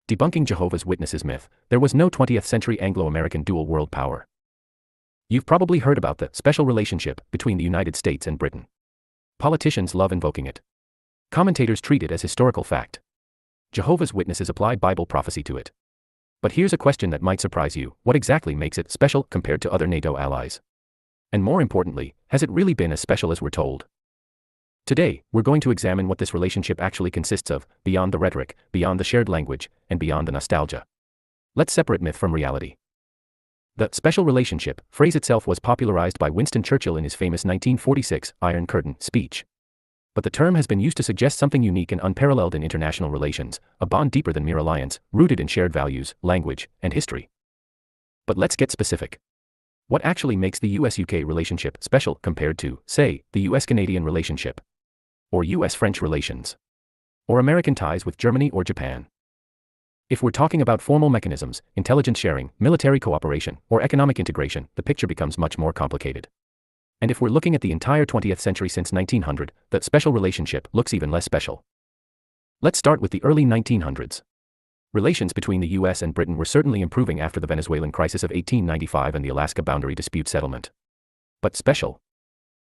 Debunking Jehovah's Witnesses myth, there was no 20th century Anglo-American dual world power. You've probably heard about the special relationship between the United States and Britain. Politicians love invoking it. Commentators treat it as historical fact. Jehovah's Witnesses apply Bible prophecy to it. But here's a question that might surprise you: what exactly makes it special compared to other NATO allies? And more importantly, has it really been as special as we're told? Today, we're going to examine what this relationship actually consists of, beyond the rhetoric, beyond the shared language, and beyond the nostalgia. Let's separate myth from reality. The special relationship phrase itself was popularized by Winston Churchill in his famous 1946 Iron Curtain speech. But the term has been used to suggest something unique and unparalleled in international relations, a bond deeper than mere alliance, rooted in shared values, language, and history. But let's get specific. What actually makes the US-UK relationship special compared to, say, the US-Canadian relationship? Or US-French relations? Or American ties with Germany or Japan? If we're talking about formal mechanisms, intelligence sharing, military cooperation, or economic integration, the picture becomes much more complicated. And if we're looking at the entire 20th century since 1900, that special relationship looks even less special. Let's start with the early 1900s. Relations between the US and Britain were certainly improving after the Venezuelan crisis of 1895 and the Alaska boundary dispute settlement. But special?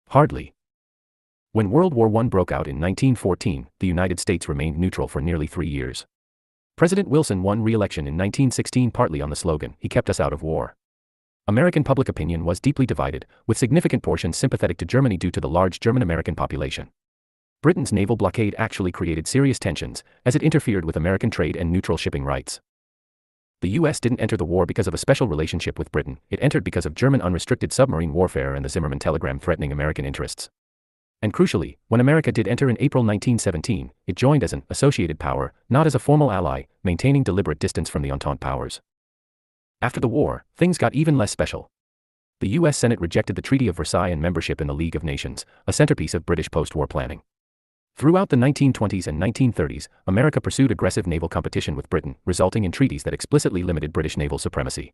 Hardly. When World War I broke out in 1914, the United States remained neutral for nearly 3 years. President Wilson won re-election in 1916 partly on the slogan, "He kept us out of war." American public opinion was deeply divided, with significant portions sympathetic to Germany due to the large German-American population. Britain's naval blockade actually created serious tensions, as it interfered with American trade and neutral shipping rights. The US didn't enter the war because of a special relationship with Britain, it entered because of German unrestricted submarine warfare and the Zimmermann telegram threatening American interests. And crucially, when America did enter in April 1917, it joined as an associated power, not as a formal ally, maintaining deliberate distance from the Entente powers. After the war, things got even less special. The US Senate rejected the Treaty of Versailles and membership in the League of Nations, a centerpiece of British post-war planning. Throughout the 1920s and 1930s, America pursued aggressive naval competition with Britain, resulting in treaties that explicitly limited British naval supremacy.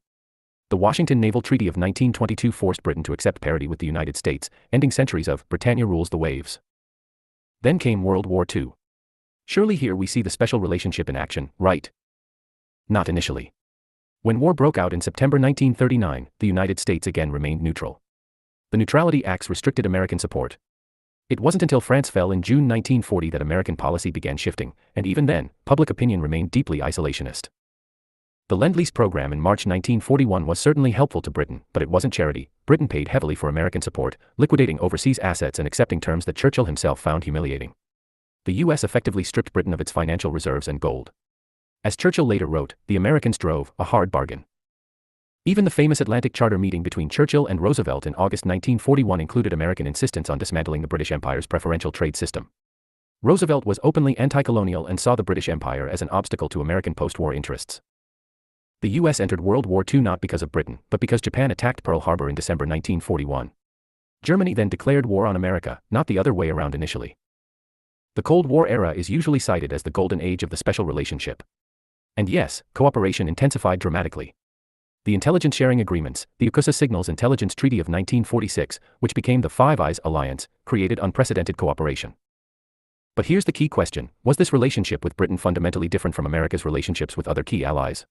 The Washington Naval Treaty of 1922 forced Britain to accept parity with the United States, ending centuries of "Britannia rules the waves." Then came World War II. Surely here we see the special relationship in action, right? Not initially. When war broke out in September 1939, the United States again remained neutral. The Neutrality Acts restricted American support. It wasn't until France fell in June 1940 that American policy began shifting, and even then, public opinion remained deeply isolationist. The Lend-Lease program in March 1941 was certainly helpful to Britain, but it wasn't charity. Britain paid heavily for American support, liquidating overseas assets and accepting terms that Churchill himself found humiliating. The US effectively stripped Britain of its financial reserves and gold. As Churchill later wrote, the Americans drove a hard bargain. Even the famous Atlantic Charter meeting between Churchill and Roosevelt in August 1941 included American insistence on dismantling the British Empire's preferential trade system. Roosevelt was openly anti-colonial and saw the British Empire as an obstacle to American post-war interests. The US entered World War II not because of Britain, but because Japan attacked Pearl Harbor in December 1941. Germany then declared war on America, not the other way around initially. The Cold War era is usually cited as the golden age of the special relationship. And yes, cooperation intensified dramatically. The intelligence sharing agreements, the UKUSA Signals Intelligence Treaty of 1946, which became the Five Eyes Alliance, created unprecedented cooperation. But here's the key question: was this relationship with Britain fundamentally different from America's relationships with other key allies?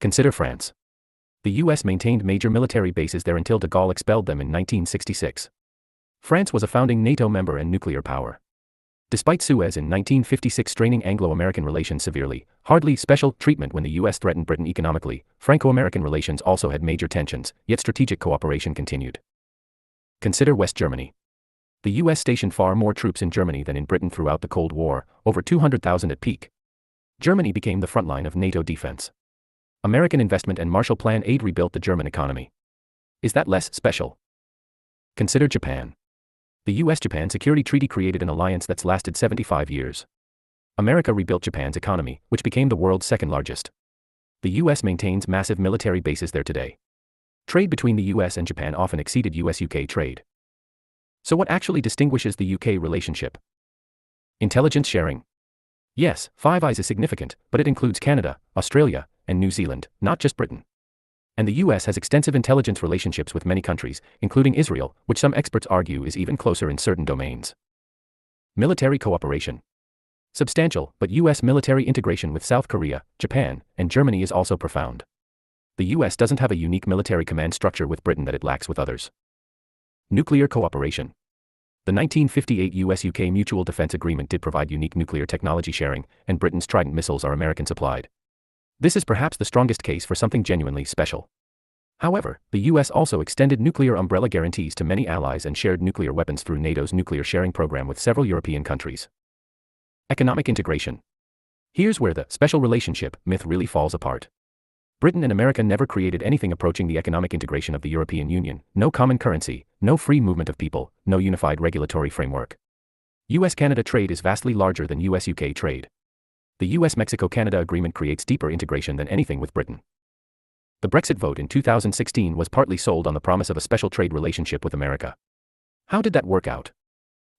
Consider France. The US maintained major military bases there until de Gaulle expelled them in 1966. France was a founding NATO member and nuclear power. Despite Suez in 1956 straining Anglo-American relations severely, hardly special treatment when the US threatened Britain economically, Franco-American relations also had major tensions, yet strategic cooperation continued. Consider West Germany. The US stationed far more troops in Germany than in Britain throughout the Cold War, over 200,000 at peak. Germany became the front line of NATO defense. American investment and Marshall Plan aid rebuilt the German economy. Is that less special? Consider Japan. The US-Japan Security Treaty created an alliance that's lasted 75 years. America rebuilt Japan's economy, which became the world's second largest. The US maintains massive military bases there today. Trade between the US and Japan often exceeded US-UK trade. So what actually distinguishes the UK relationship? Intelligence sharing. Yes, Five Eyes is significant, but it includes Canada, Australia, and New Zealand, not just Britain. And the US has extensive intelligence relationships with many countries, including Israel, which some experts argue is even closer in certain domains. Military cooperation. Substantial, but U.S. military integration with South Korea, Japan, and Germany is also profound. The U.S. doesn't have a unique military command structure with Britain that it lacks with others. Nuclear cooperation. The 1958 US-UK Mutual Defense Agreement did provide unique nuclear technology sharing, and Britain's Trident missiles are American-supplied. This is perhaps the strongest case for something genuinely special. However, the US also extended nuclear umbrella guarantees to many allies and shared nuclear weapons through NATO's nuclear sharing program with several European countries. Economic integration. Here's where the special relationship myth really falls apart. Britain and America never created anything approaching the economic integration of the European Union: no common currency, no free movement of people, no unified regulatory framework. US-Canada trade is vastly larger than US-UK trade. The US-Mexico-Canada agreement creates deeper integration than anything with Britain. The Brexit vote in 2016 was partly sold on the promise of a special trade relationship with America. How did that work out?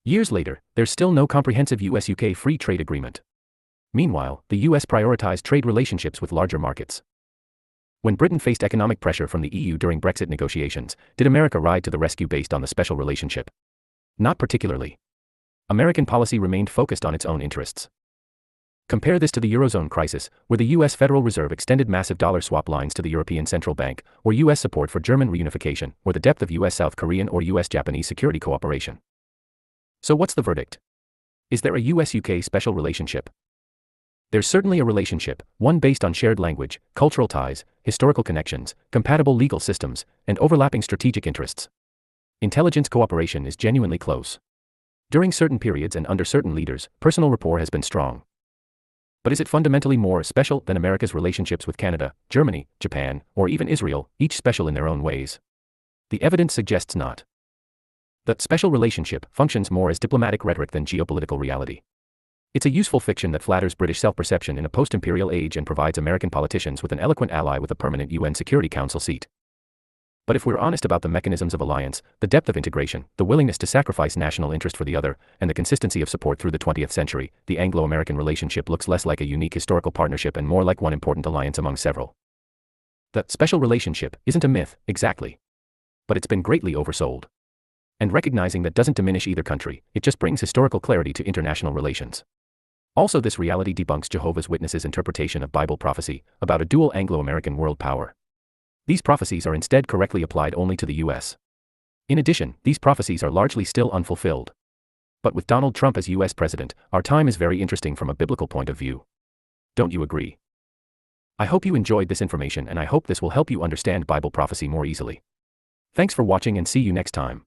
Years later, there's still no comprehensive US-UK free trade agreement. Meanwhile, the US prioritized trade relationships with larger markets. When Britain faced economic pressure from the EU during Brexit negotiations, did America ride to the rescue based on the special relationship? Not particularly. American policy remained focused on its own interests. Compare this to the Eurozone crisis, where the US Federal Reserve extended massive dollar swap lines to the European Central Bank, or US support for German reunification, or the depth of US-South Korean or US-Japanese security cooperation. So what's the verdict? Is there a US-UK special relationship? There's certainly a relationship, one based on shared language, cultural ties, historical connections, compatible legal systems, and overlapping strategic interests. Intelligence cooperation is genuinely close. During certain periods and under certain leaders, personal rapport has been strong. But is it fundamentally more special than America's relationships with Canada, Germany, Japan, or even Israel, each special in their own ways? The evidence suggests not. The special relationship functions more as diplomatic rhetoric than geopolitical reality. It's a useful fiction that flatters British self-perception in a post-imperial age and provides American politicians with an eloquent ally with a permanent UN Security Council seat. But if we're honest about the mechanisms of alliance, the depth of integration, the willingness to sacrifice national interest for the other, and the consistency of support through the 20th century, the Anglo-American relationship looks less like a unique historical partnership and more like one important alliance among several. The special relationship isn't a myth, exactly. But it's been greatly oversold. And recognizing that doesn't diminish either country, it just brings historical clarity to international relations. Also, this reality debunks Jehovah's Witnesses' interpretation of Bible prophecy about a dual Anglo-American world power. These prophecies are instead correctly applied only to the US. In addition, these prophecies are largely still unfulfilled. But with Donald Trump as US president, our time is very interesting from a biblical point of view. Don't you agree? I hope you enjoyed this information, and I hope this will help you understand Bible prophecy more easily. Thanks for watching, and see you next time.